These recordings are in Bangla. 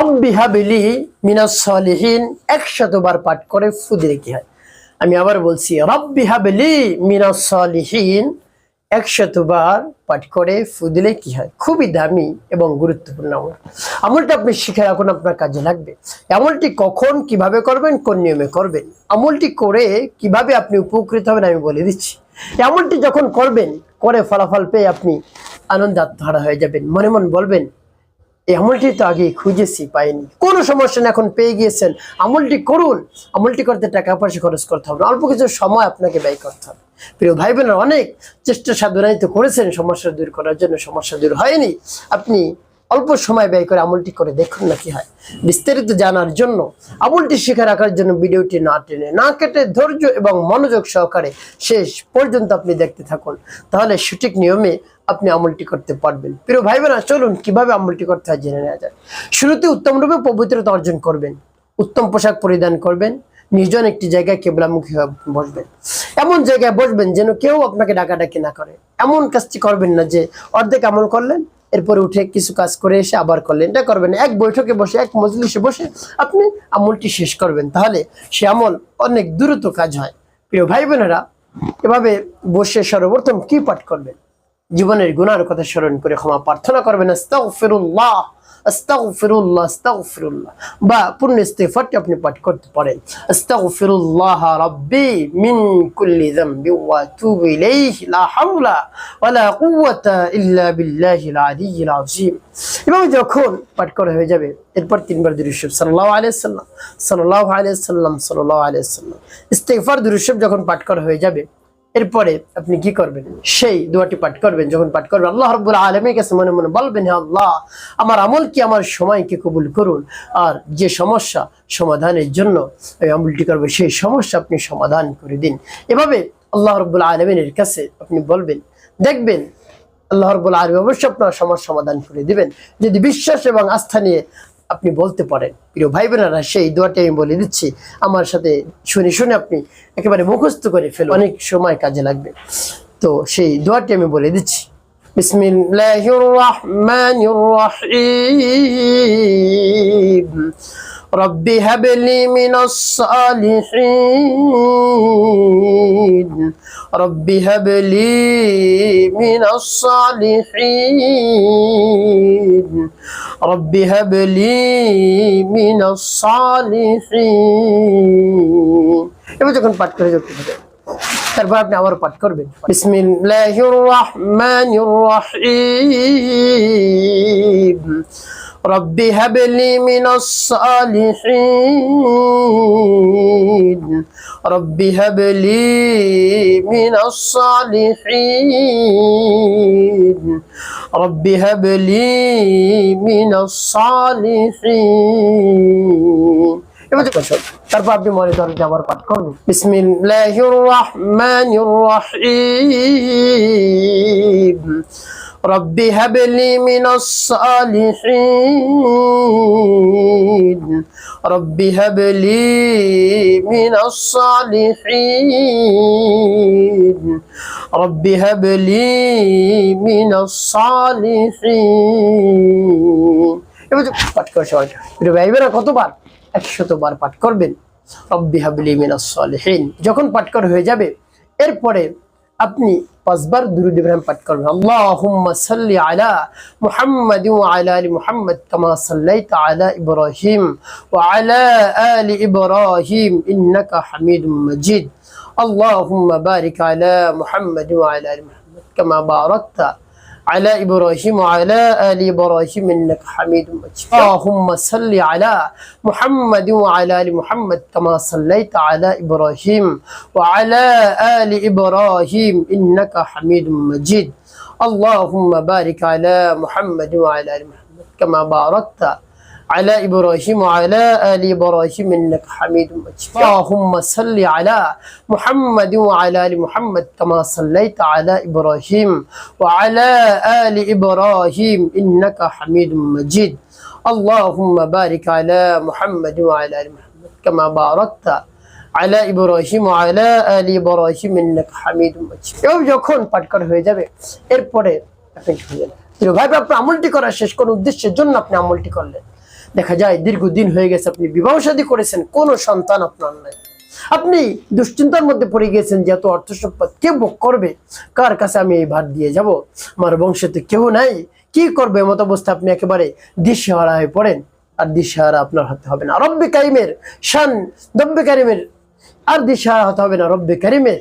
রব্বি হাবলি মিনাস সালিহিন 100 বার পাঠ করে ফু দিলে কি হয়? আমি আবার বলছি, রব্বি হাবলি মিনাস সালিহিন 100 বার পাঠ করে ফু দিলে কি হয়? খুবই দামি এবং গুরুত্বপূর্ণ আমল। আমলটা আপনি শিখে রাখুন, আপনার কাজে লাগবে। আমলটি কখন কিভাবে করবেন, কোন নিয়মে করবেন, আমলটি করে কিভাবে আপনি উপকৃত হবেন আমি বলে দিচ্ছি। আমলটি যখন করবেন, করে ফলাফল পেয়ে আপনি আনন্দে আত্মহারা হয়ে যাবেন। মনে মন বলবেন, এই আমলটি তো আগে খুঁজেছি, পাইনি। কোনো সমস্যা না, এখন পেয়ে গিয়েছেন, আমলটি করুন। আমলটি করতে টাকা পয়সা খরচ করতে হবে, অল্প কিছু সময় আপনাকে ব্যয় করতে হবে। প্রিয় ভাই বোনেরা, অনেক চেষ্টা সাধনায় তো করেছেন সমস্যা দূর করার জন্য, সমস্যা দূর হয়নি। আপনি অল্প সময় ব্যয় করে আমলটি করে দেখুন না কি হয়। বিস্তারিত জানার জন্য, আমলটি শিখে রাখার জন্য ভিডিওটি না টেনে না কেটে ধৈর্য এবং মনোযোগ সহকারে শেষ পর্যন্ত আপনি দেখতে থাকুন, তাহলে সঠিক নিয়মে আপনি আমলটি করতে পারবেন। প্রিয় ভাই বোনেরা, চলুন কিভাবে আমলটি করতে হয় জেনে নেওয়া যায়। শুরুতে উত্তম রূপে পবিত্রতা অর্জন করবেন, উত্তম পোশাক পরিধান করবেন, নির্জন একটি জায়গায় কেবলামুখী হয়ে বসবেন। এমন জায়গায় বসবেন যেন কেউ আপনাকে ডাকাডাকি না করে। এমন কাজটি করবেন না যে অর্ধেক আমল করলেন, এরপরে উঠে কিছু কাজ করে এসে আবার করলেন। এটা করবেন না। এক বৈঠকে বসে, এক মজলিসে বসে আপনি আমলটি শেষ করবেন, তাহলে সে আমল অনেক দ্রুত কাজ হয়। প্রিয় ভাই বোনেরা, এভাবে বসে সর্বপ্রথম কি পাঠ করবেন? জীবনের গুনার কথা স্মরণ করে ক্ষমা প্রার্থনা করবেন, আস্তাগফিরুল্লাহ আস্তাগফিরুল্লাহ আস্তাগফিরুল্লাহ, বা পূর্ণ ইস্তিগফারটি আপনি পাঠ করতে পারেন। আস্তাগফিরুল্লাহ রাব্বি মিন কুল্লি যামবি ওয়া আতুবু ইলাইহি লা হাওলা ওয়ালা কুওয়াতা ইল্লা বিল্লাহিল আলিয়্যিল আযীম। এবং যখন পাঠ করা হয়ে যাবে, এরপর 3 বার দুরূদ শরীফ সাল্লাল্লাহু আলাইহি ওয়াসাল্লাম সাল্লাল্লাহু আলাইহি ওয়াসাল্লাম সাল্লাল্লাহু আলাইহি ওয়াসাল্লাম ইস্তিগফার দুরূদ শরীফ যখন পাঠ করা হয়ে যাবে, এরপরে আপনি কি করবেন? সেই দোয়াটি পাঠ করবেন। যখন পাঠ করবেন, আল্লাহ রাব্বুল আলামিনের কাছে মনে মনে বলবেন, হে আল্লাহ, আমার আমল কি, আমার সময়কে কবুল করুন, আর যে সমস্যা সমাধানের জন্য আমি আমলটি করবো, সেই সমস্যা আপনি সমাধান করে দিন। এভাবে আল্লাহ রাব্বুল আলামিনের কাছে আপনি বলবেন, দেখবেন আল্লাহ রাব্বুল আলামিন অবশ্যই আপনার সমস্যা সমাধান করে দিবেন, যদি বিশ্বাস এবং আস্থা নিয়ে আপনি বলতে পারেন। প্রিয় ভাই বোনেরা, সেই দোয়াটি আমি বলে দিচ্ছি, আমার সাথে শুনে শুনে আপনি একেবারে মুখস্থ করে ফেলুন, অনেক সময় কাজে লাগবে। তো সেই দোয়াটি আমি বলে দিচ্ছি। বিসমিল্লাহির রাহমানির রাহিম। রব্বি হাবলি মিনাস সালিহিন। রব্বি হাবলি মিনাস সালিহিন। রব্বি হাবলি মিনাস সালিহিন। এবার যখন পাঠ করে যেতে হবে, তারপর আপনি আবার পাঠ করবেন, বিসমিল্লাহির রাহমানির রাহিম। রব্বি হাবলি মিনাস সালিহিন। রব্বি হাবলি মিনাস সালিহিন। রব্বি হাবলি মিনাস সালিহিন। এবার তারপর আপনি মনে করেন যে আবার পাঠ করবেন, বিসমিল্লাহির রাহমানির রাহিম। রব্বি হাবলি মিনাস সালিহিন। রব্বি হাবলি মিনাস সালিহিন। রব্বি হাবলি মিনাস সালিহিন। এবার পাঠ করে সবাই। ভাইবেরা, কতবার? 100 বার পাঠ করবেন, রব্বি হাবলি মিনাস সালিহিন। যখন পাঠ করা হয়ে যাবে, এরপরে আপনি 5 বার দুরূদ ইব্রাহিম পাঠ করবেন। আল্লাহুম্মা সাল্লি আলা মুহাম্মাদ ওয়া আলা আলি মুহাম্মাদ কামা সাল্লাইতা আলা ইব্রাহিম ওয়া আলা আলি ইব্রাহিম ইন্নাকা হামিদুম মাজিদ। আল্লাহুম্মা বারিক আলা মুহাম্মাদ ওয়া আলা আলি মুহাম্মাদ কামা বারাকতা على إبراهيم وعلى آل إبراهيم إنك حميد مجيد. اللهم صل على محمد وعلى آل محمد كما صليت على إبراهيم وعلى آل إبراهيم إنك حميد مجيد. اللهم بارك على محمد وعلى آل محمد كما باركت على إبراهيم وعلى آل إبراهيم إنك حميد مجيد. اللهم صل على محمد وعلى آل محمد كما صليت على إبراهيم وعلى آل إبراهيم إنك حميد مجيد. اللهم بارك على محمد وعلى آل محمد كما باركت على إبراهيم وعلى آل إبراهيم إنك حميد مجيد. এভাবে যখন পাঠ করা হয়ে যাবে, এরপরে আপনি ভাই, আপনি আমলটি করার শেষ কোন উদ্দেশ্যের জন্য আপনি আমলটি করলেন, দেখা যায় দীর্ঘদিন হয়ে গেছে আপনি বিবাহ শাদী করেছেন, কোনো সন্তান আপনার নাই। আপনি দুশ্চিন্তার মধ্যে পড়ে গিয়েছেন যে এত অর্থ সম্পদ কে ভোগ করবে, কার কাছে আমি এই ভার দিয়ে যাব, আমার বংশে তো কেউ নাই, কি করবে, মত অবস্থা আপনি একেবারে দিশেহারা হয়ে পড়েন। আর দিশেহারা আপনার হতে হবে না, রব্বে কারিমের শান, রব্বে কারিমের আর দিশেহারা হতে হবে না, রব্বে কারিমের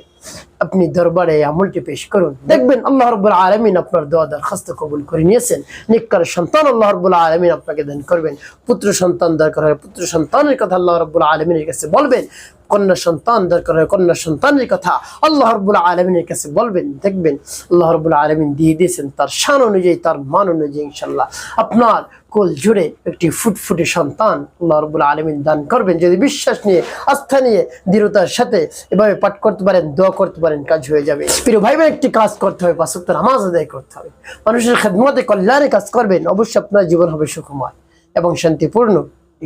আপনি দরবারে আমলটি পেশ করুন, দেখবেন আল্লাহ রাব্বুল আলামিন আপনার দোয়া দরখাস্ত কবুল করে নিয়েছেন। নেককার সন্তান আল্লাহ রাব্বুল আলামিন আপনাকে দান করবেন। পুত্র সন্তান দরকার হয় পুত্র সন্তানের কথা আল্লাহ রাব্বুল আলামিনের কাছে বলবেন। কন্যা সন্তান দরকার হয় কন্যা সন্তানের কথা আল্লাহ রাব্বুল আলামিনের কাছে বলবেন। দেখবেন আল্লাহ রাব্বুল আলামিন দিয়ে দিয়েছেন তার শান অনুযায়ী, তার মান অনুযায়ী ইনশাআল্লাহ আপনার কোল জুড়ে একটি ফুটফুটে সন্তান আল্লাহ রাব্বুল আলামিন দান করবেন। যদি বিশ্বাস নিয়ে, আস্থা নিয়ে, দৃঢ়তার সাথে এভাবে পাঠ করতে পারেন, দোয়া করতে পারেন, কাজ হয়ে যাবে। প্রিয় ভাই বোন, একটি কাজ করতে হবে, 5 ওয়াক্ত নামাজ আদায় করতে হবে, মানুষের খেদমতে কল্যাণে কাজ করবেন, অবশ্যই আপনার জীবন হবে সুখময় এবং শান্তিপূর্ণ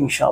ইনশাআল্লাহ।